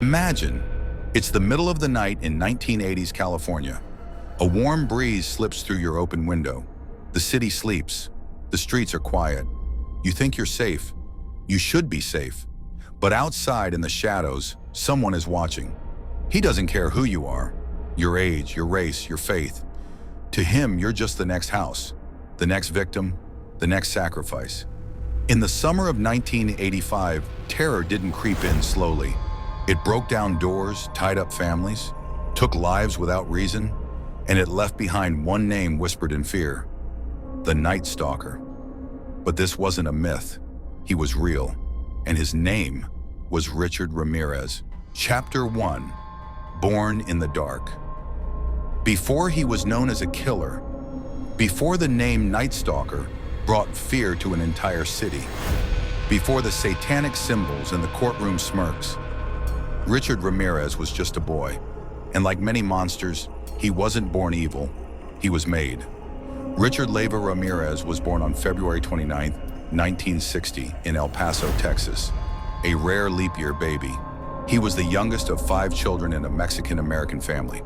Imagine, it's the middle of the night in 1980s California. A warm breeze slips through your open window. The city sleeps. The streets are quiet. You think you're safe. You should be safe. But outside in the shadows, someone is watching. He doesn't care who you are, your age, your race, your faith. To him, you're just the next house, the next victim, the next sacrifice. In the summer of 1985, terror didn't creep in slowly. It broke down doors, tied up families, took lives without reason, and it left behind one name whispered in fear: the Night Stalker. But this wasn't a myth. He was real, and his name was Richard Ramirez. Chapter 1: Born in the Dark. Before he was known as a killer, before the name Night Stalker brought fear to an entire city, before the satanic symbols and the courtroom smirks, Richard Ramirez was just a boy. And like many monsters, he wasn't born evil, he was made. Richard Leyva Ramirez was born on February 29, 1960, in El Paso, Texas, a rare leap year baby. He was the youngest of 5 children in a Mexican-American family.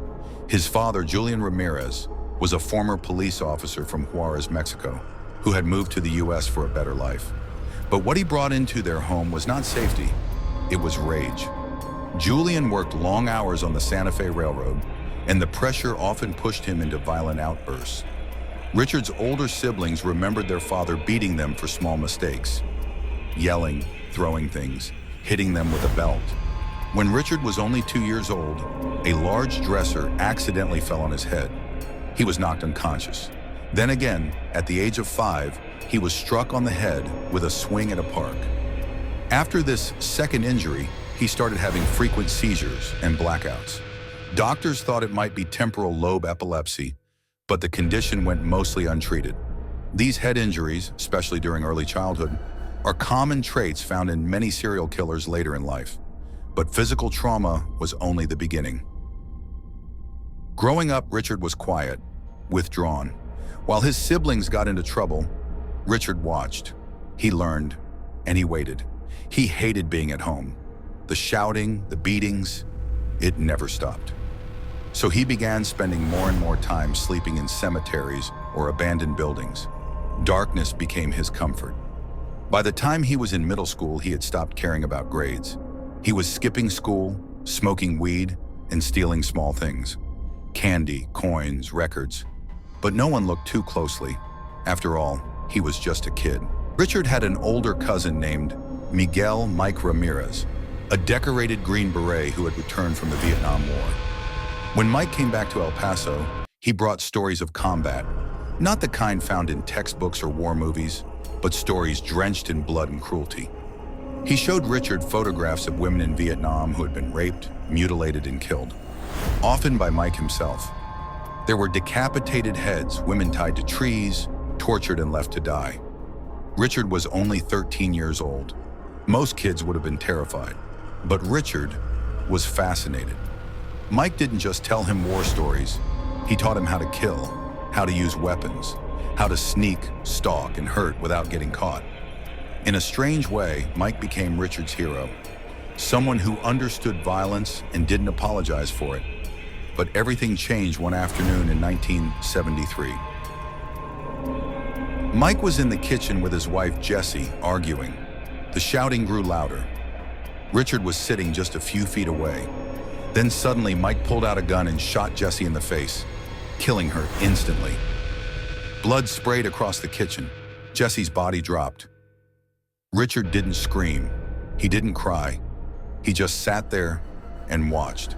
His father, Julian Ramirez, was a former police officer from Juarez, Mexico, who had moved to the U.S. for a better life. But what he brought into their home was not safety, it was rage. Julian worked long hours on the Santa Fe Railroad, and the pressure often pushed him into violent outbursts. Richard's older siblings remembered their father beating them for small mistakes, yelling, throwing things, hitting them with a belt. When Richard was only 2 years old, a large dresser accidentally fell on his head. He was knocked unconscious. Then again, at the age of 5, he was struck on the head with a swing at a park. After this second injury, he started having frequent seizures and blackouts. Doctors thought it might be temporal lobe epilepsy, but the condition went mostly untreated. These head injuries, especially during early childhood, are common traits found in many serial killers later in life. But physical trauma was only the beginning. Growing up, Richard was quiet, withdrawn. While his siblings got into trouble, Richard watched. He learned, and he waited. He hated being at home. The shouting, the beatings, it never stopped. So he began spending more and more time sleeping in cemeteries or abandoned buildings. Darkness became his comfort. By the time he was in middle school, he had stopped caring about grades. He was skipping school, smoking weed, and stealing small things. Candy, coins, records. But no one looked too closely. After all, he was just a kid. Richard had an older cousin named Miguel Mike Ramirez, a decorated Green Beret who had returned from the Vietnam War. When Mike came back to El Paso, he brought stories of combat, not the kind found in textbooks or war movies, but stories drenched in blood and cruelty. He showed Richard photographs of women in Vietnam who had been raped, mutilated, and killed, often by Mike himself. There were decapitated heads, women tied to trees, tortured and left to die. Richard was only 13 years old. Most kids would have been terrified. But Richard was fascinated. Mike didn't just tell him war stories. He taught him how to kill, how to use weapons, how to sneak, stalk, and hurt without getting caught. In a strange way, Mike became Richard's hero, someone who understood violence and didn't apologize for it. But everything changed one afternoon in 1973. Mike was in the kitchen with his wife, Jessie, arguing. The shouting grew louder. Richard was sitting just a few feet away. Then suddenly, Mike pulled out a gun and shot Jessie in the face, killing her instantly. Blood sprayed across the kitchen. Jessie's body dropped. Richard didn't scream. He didn't cry. He just sat there and watched.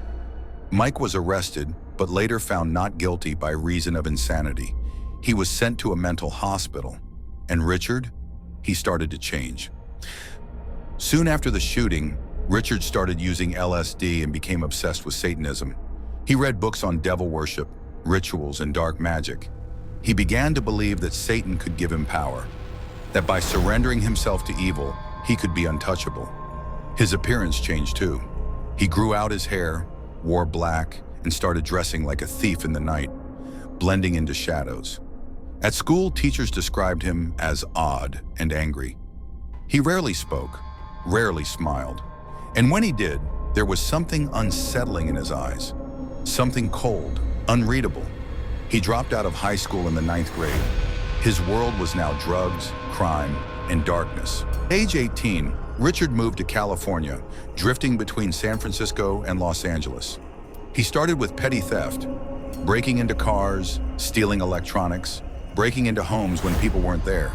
Mike was arrested, but later found not guilty by reason of insanity. He was sent to a mental hospital. And Richard, he started to change. Soon after the shooting, Richard started using LSD and became obsessed with Satanism. He read books on devil worship, rituals, and dark magic. He began to believe that Satan could give him power, that by surrendering himself to evil, he could be untouchable. His appearance changed too. He grew out his hair, wore black, and started dressing like a thief in the night, blending into shadows. At school, teachers described him as odd and angry. He rarely spoke, rarely smiled. And when he did, There was something unsettling in his eyes, something cold, unreadable. He dropped out of high school in the 9th grade. His world was now drugs, crime, and darkness. Age 18, Richard moved to California, drifting between San Francisco and Los Angeles. He started with petty theft, breaking into cars, stealing electronics, breaking into homes when people weren't there.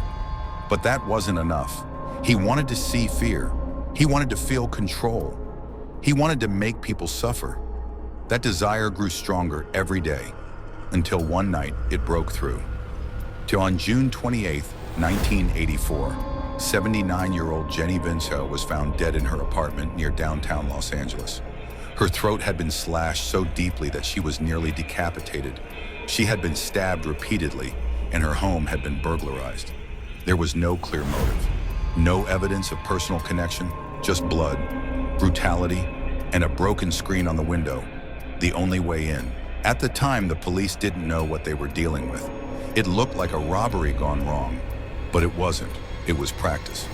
But that wasn't enough. He wanted to see fear. He wanted to feel control. He wanted to make people suffer. That desire grew stronger every day, until one night it broke through. Till on June 28, 1984, 79-year-old Jenny Vinco was found dead in her apartment near downtown Los Angeles. Her throat had been slashed so deeply that she was nearly decapitated. She had been stabbed repeatedly, and her home had been burglarized. There was no clear motive, no evidence of personal connection, just blood, brutality, and a broken screen on the window, the only way in. At the time, the police didn't know what they were dealing with. It looked like a robbery gone wrong, but it wasn't. It was practice.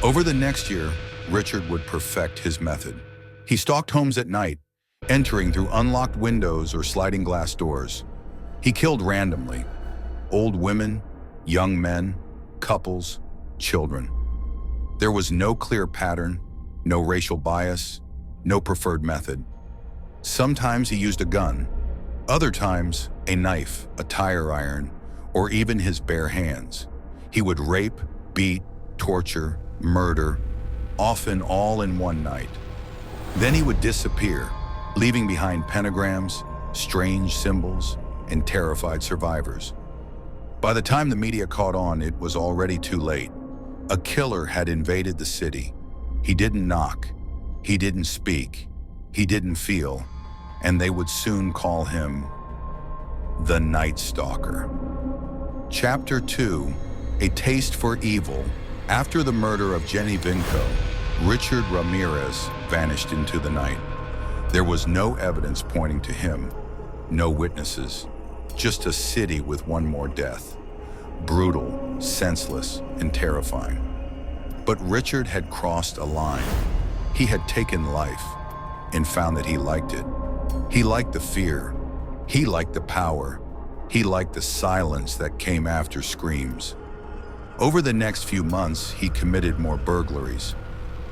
Over the next year, Richard would perfect his method. He stalked homes at night, entering through unlocked windows or sliding glass doors. He killed randomly: old women, young men, couples, children. There was no clear pattern, no racial bias, no preferred method. Sometimes he used a gun, other times a knife, a tire iron, or even his bare hands. He would rape, beat, torture, murder, often all in one night. Then he would disappear, leaving behind pentagrams, strange symbols, and terrified survivors. By the time the media caught on, it was already too late. A killer had invaded the city. He didn't knock, he didn't speak, he didn't feel, and they would soon call him the Night Stalker. Chapter 2: A Taste for Evil. After the murder of Jenny Vinco, Richard Ramirez vanished into the night. There was no evidence pointing to him, no witnesses, just a city with one more death. Brutal, senseless, and terrifying. But Richard had crossed a line. He had taken life and found that he liked it. He liked the fear. He liked the power. He liked the silence that came after screams. Over the next few months, he committed more burglaries.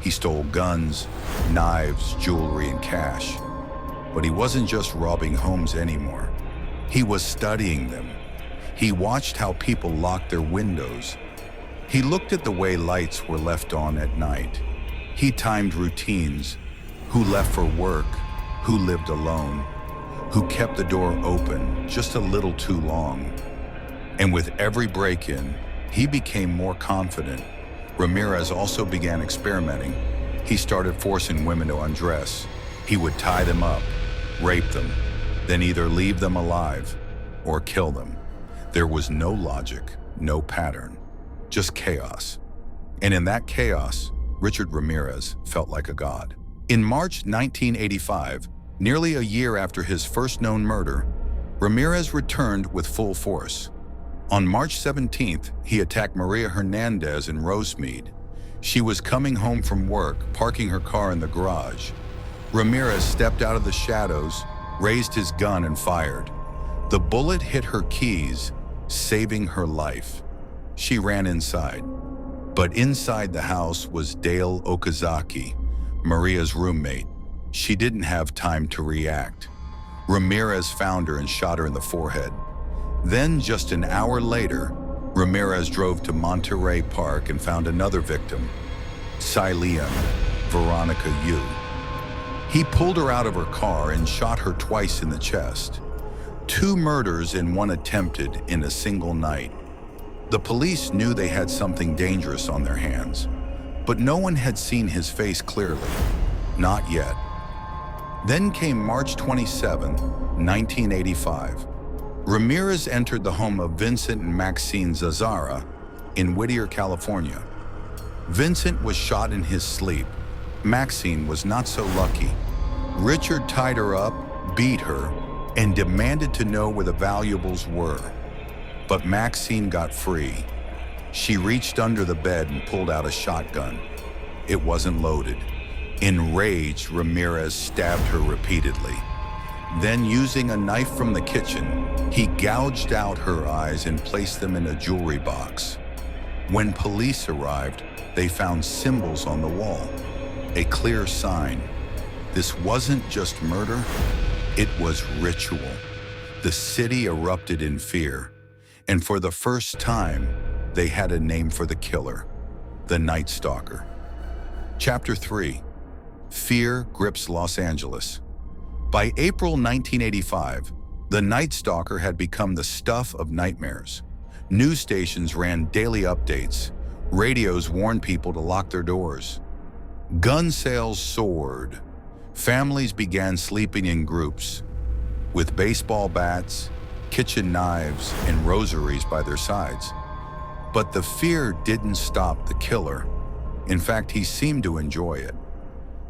He stole guns, knives, jewelry, and cash. But he wasn't just robbing homes anymore. He was studying them. He watched how people locked their windows. He looked at the way lights were left on at night. He timed routines: who left for work, who lived alone, who kept the door open just a little too long. And with every break-in, he became more confident. Ramirez also began experimenting. He started forcing women to undress. He would tie them up, rape them, then either leave them alive or kill them. There was no logic, no pattern, just chaos. And in that chaos, Richard Ramirez felt like a god. In March 1985, nearly a year after his first known murder, Ramirez returned with full force. On March 17th, he attacked Maria Hernandez in Rosemead. She was coming home from work, parking her car in the garage. Ramirez stepped out of the shadows, raised his gun, and fired. The bullet hit her keys, saving her life. She ran inside. But inside the house was Dale Okazaki, Maria's roommate. She didn't have time to react. Ramirez found her and shot her in the forehead. Then, just an hour later, Ramirez drove to Monterey Park and found another victim, Silean Veronica Yu. He pulled her out of her car and shot her twice in the chest. 2 murders and 1 attempted in a single night. The police knew they had something dangerous on their hands, but no one had seen his face clearly. Not yet. Then came March 27, 1985. Ramirez entered the home of Vincent and Maxine Zazzara in Whittier, California. Vincent was shot in his sleep. Maxine was not so lucky. Richard tied her up, beat her, and demanded to know where the valuables were. But Maxine got free. She reached under the bed and pulled out a shotgun. It wasn't loaded. Enraged, Ramirez stabbed her repeatedly. Then, using a knife from the kitchen, he gouged out her eyes and placed them in a jewelry box. When police arrived, they found symbols on the wall, a clear sign. This wasn't just murder, it was ritual. The city erupted in fear, and for the first time, they had a name for the killer, the Night Stalker. Chapter 3. Fear grips Los Angeles. By April 1985, the Night Stalker had become the stuff of nightmares. News stations ran daily updates. Radios warned people to lock their doors. Gun sales soared. Families began sleeping in groups, with baseball bats, kitchen knives, and rosaries by their sides. But the fear didn't stop the killer. In fact, he seemed to enjoy it.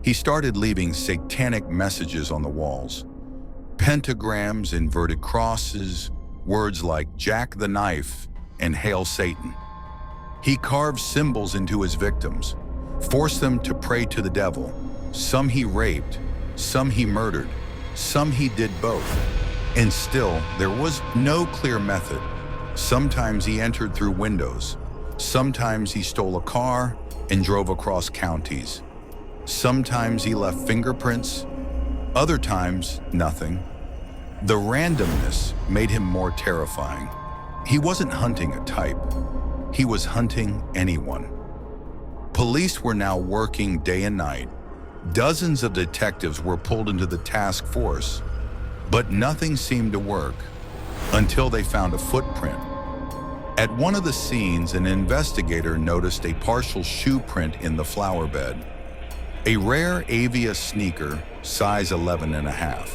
He started leaving satanic messages on the walls. Pentagrams, inverted crosses, words like Jack the Knife and Hail Satan. He carved symbols into his victims, forced them to pray to the devil. Some he raped, some he murdered, some he did both. And still, there was no clear method. Sometimes he entered through windows. Sometimes he stole a car and drove across counties. Sometimes he left fingerprints. Other times, nothing. The randomness made him more terrifying. He wasn't hunting a type. He was hunting anyone. Police were now working day and night. Dozens of detectives were pulled into the task force, but nothing seemed to work until they found a footprint. At one of the scenes, an investigator noticed a partial shoe print in the flower bed. A rare Avia sneaker, size 11.5.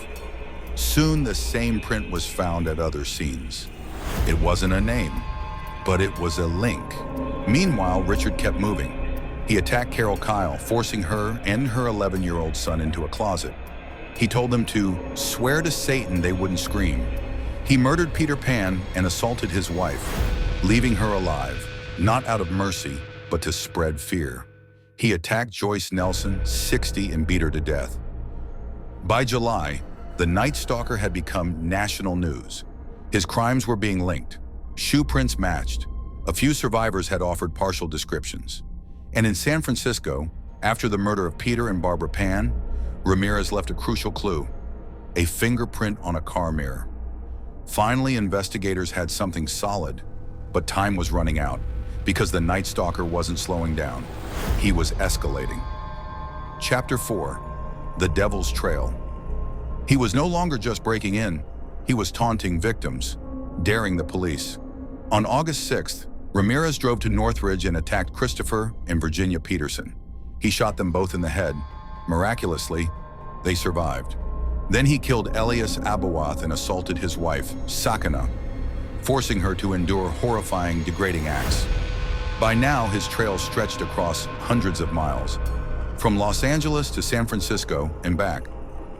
Soon the same print was found at other scenes. It wasn't a name, but it was a link. Meanwhile, Richard kept moving. He attacked Carol Kyle, forcing her and her 11-year-old son into a closet. He told them to swear to Satan they wouldn't scream. He murdered Peter Pan and assaulted his wife, leaving her alive, not out of mercy, but to spread fear. He attacked Joyce Nelson, 60, and beat her to death. By July, the Night Stalker had become national news. His crimes were being linked. Shoe prints matched. A few survivors had offered partial descriptions. And in San Francisco, after the murder of Peter and Barbara Pan, Ramirez left a crucial clue: a fingerprint on a car mirror. Finally, investigators had something solid, but time was running out because the Night Stalker wasn't slowing down. He was escalating. Chapter 4. The Devil's Trail. He was no longer just breaking in. He was taunting victims, daring the police. On August 6th, Ramirez drove to Northridge and attacked Christopher and Virginia Peterson. He shot them both in the head. Miraculously, they survived. Then he killed Elias Abawath and assaulted his wife, Sakina, forcing her to endure horrifying, degrading acts. By now, his trail stretched across hundreds of miles, from Los Angeles to San Francisco and back.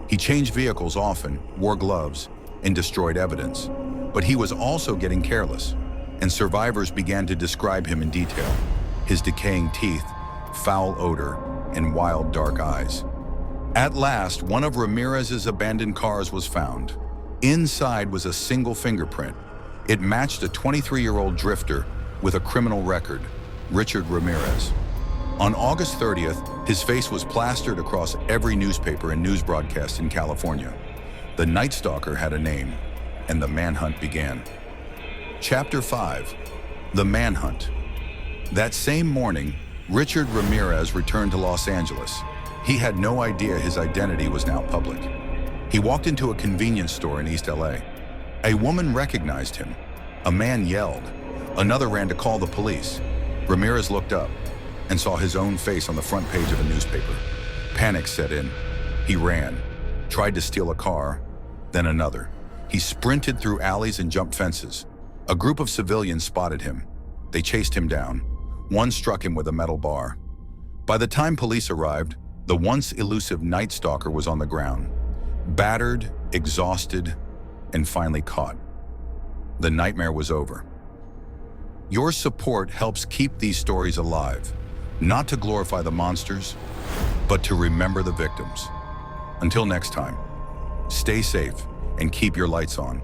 He changed vehicles often, wore gloves, and destroyed evidence. But he was also getting careless, and survivors began to describe him in detail: his decaying teeth, foul odor, and wild, dark eyes. At last, one of Ramirez's abandoned cars was found. Inside was a single fingerprint. It matched a 23-year-old drifter with a criminal record, Richard Ramirez. On August 30th, his face was plastered across every newspaper and news broadcast in California. The Night Stalker had a name, and the manhunt began. Chapter 5. The Manhunt. That same morning, Richard Ramirez returned to Los Angeles. He had no idea his identity was now public. He walked into a convenience store in East LA. A woman recognized him. A man yelled. Another ran to call the police. Ramirez looked up and saw his own face on the front page of a newspaper. Panic set in. He ran, tried to steal a car, then another. He sprinted through alleys and jumped fences. A group of civilians spotted him. They chased him down. One struck him with a metal bar. By the time police arrived, the once elusive Night Stalker was on the ground, battered, exhausted, and finally caught. The nightmare was over. Your support helps keep these stories alive, not to glorify the monsters, but to remember the victims. Until next time, stay safe and keep your lights on.